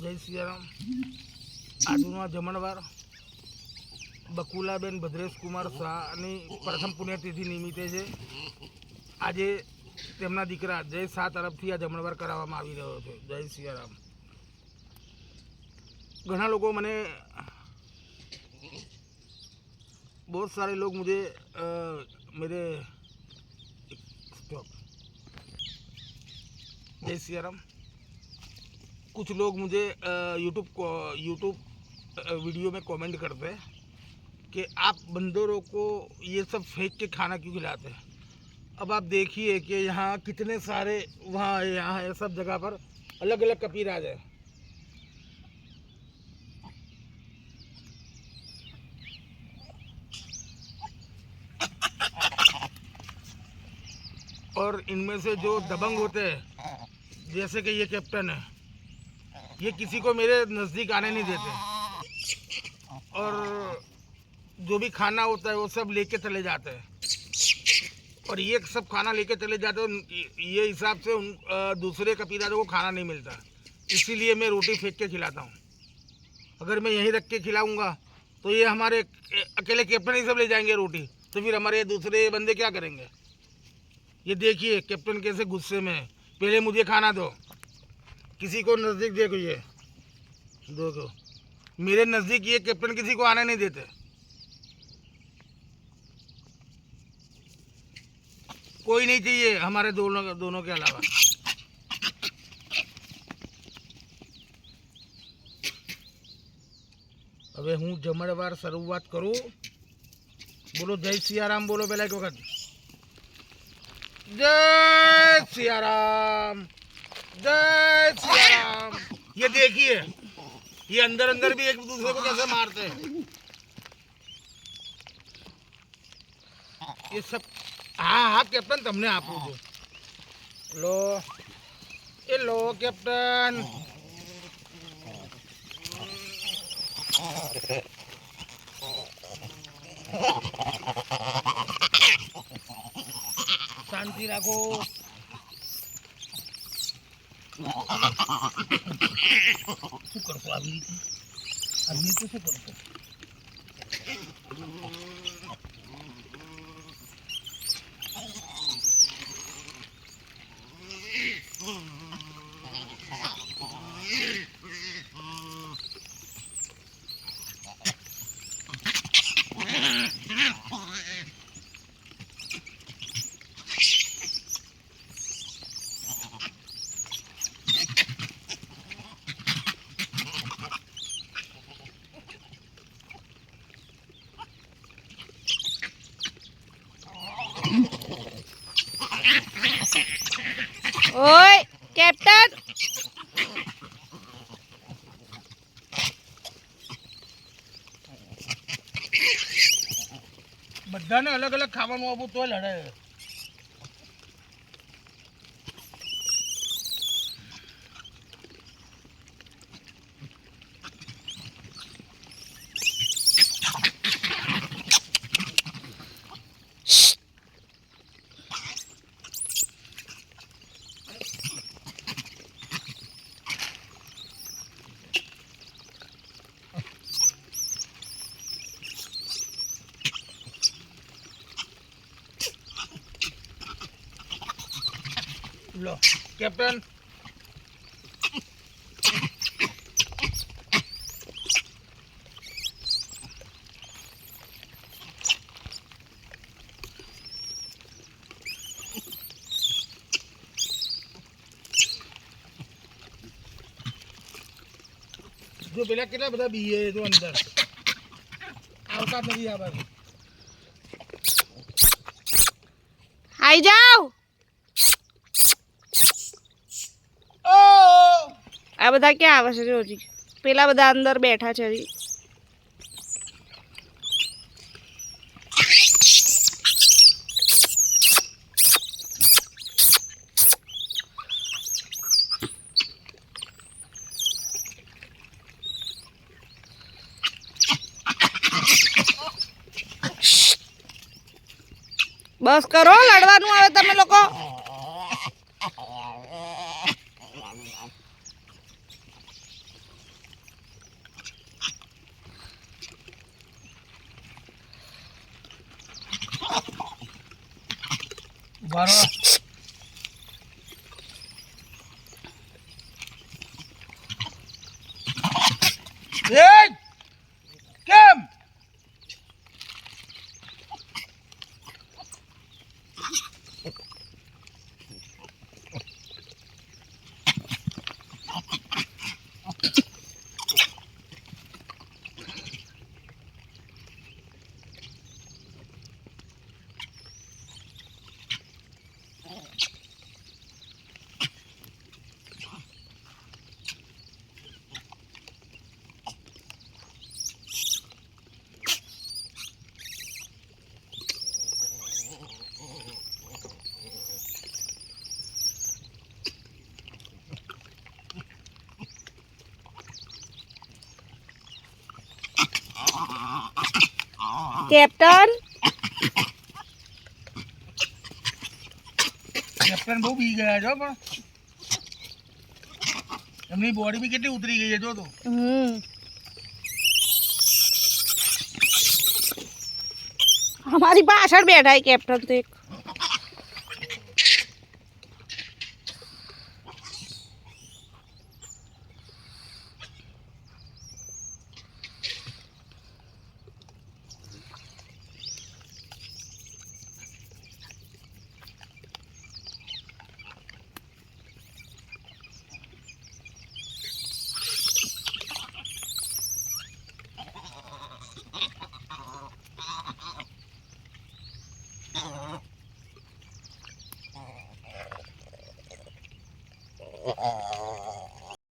જય સિયારામ. આજનો જમણવાર બકુલાબેન ભદ્રેશ કુમાર શાહની પ્રથમ પુણ્યતિથિ નિમિત્તે છે. આજે તેમના દીકરા જય શાહ તરફથી આ જમણવાર કરાવવામાં આવી રહ્યો છે. જય સિયારામ. घना लोगों मैंने बहुत सारे लोग मुझे मेरे स्टॉप जय सियाराम. कुछ लोग मुझे यूट्यूब वीडियो में कमेंट करते हैं कि आप बंदरों को ये सब फेंक के खाना क्यों खिलाते हैं. अब आप देखिए कि यहाँ कितने सारे वहाँ यहाँ है, सब जगह पर अलग अलग कपीराज है. और इनमें से जो दबंग होते हैं, जैसे कि ये कैप्टन है, ये किसी को मेरे नज़दीक आने नहीं देते. और जो भी खाना होता है वो सब लेके चले जाते हैं. और ये सब खाना लेके चले जाते हैं. ये हिसाब से दूसरे कपीराजों को खाना नहीं मिलता. इसीलिए मैं रोटी फेंक के खिलाता हूँ. अगर मैं यहीं रख के खिलाऊँगा तो ये हमारे अकेले कैप्टन ही सब ले जाएंगे रोटी. तो फिर हमारे दूसरे बंदे क्या करेंगे. ये देखिए कैप्टन कैसे गुस्से में है. पहले मुझे खाना दो. किसी को नज़दीक देखो, ये देखो मेरे नज़दीक ये कैप्टन किसी को आने नहीं देते. कोई नहीं चाहिए हमारे दोनों के अलावा. હવે હું જમણવાર શરૂઆત કરું. બોલો જય સિયારામ. બોલો પહેલા એક વખત जय सियाराम. जय सियाराम. ये देखिए ये अंदर अंदर भी एक दूसरे को कैसे मारते हैं. ये सब हाँ हाँ कैप्टन तमने आपू छो. लो ये लो कैप्टन. शांति रखो. શું કરશો આવી રીતે શું કરશો. ઓય કેપ્ટન બધાને અલગ અલગ ખાવાનું આપું તો લડે. लो कैप्टन जो પેલા કેટલા બધા બીએ તો અંદર આવતા નથી આ બાજુ. આઈ જાઓ. આ બધા ક્યાં આવે છે. જો હજી પેલા બધા અંદર બેઠા છે. હજી બસ કરો. લડવાનું આવે તમે લોકો. ઉભા રહો. એ કેમ કેપ્ટન કેપ્ટન બહુ બી ગયા છો પણ એમની બોડી બી કેટલી ઉતરી ગઈ છે જો તો. અમારી પાછળ બેઠા છે કેપ્ટન તો એક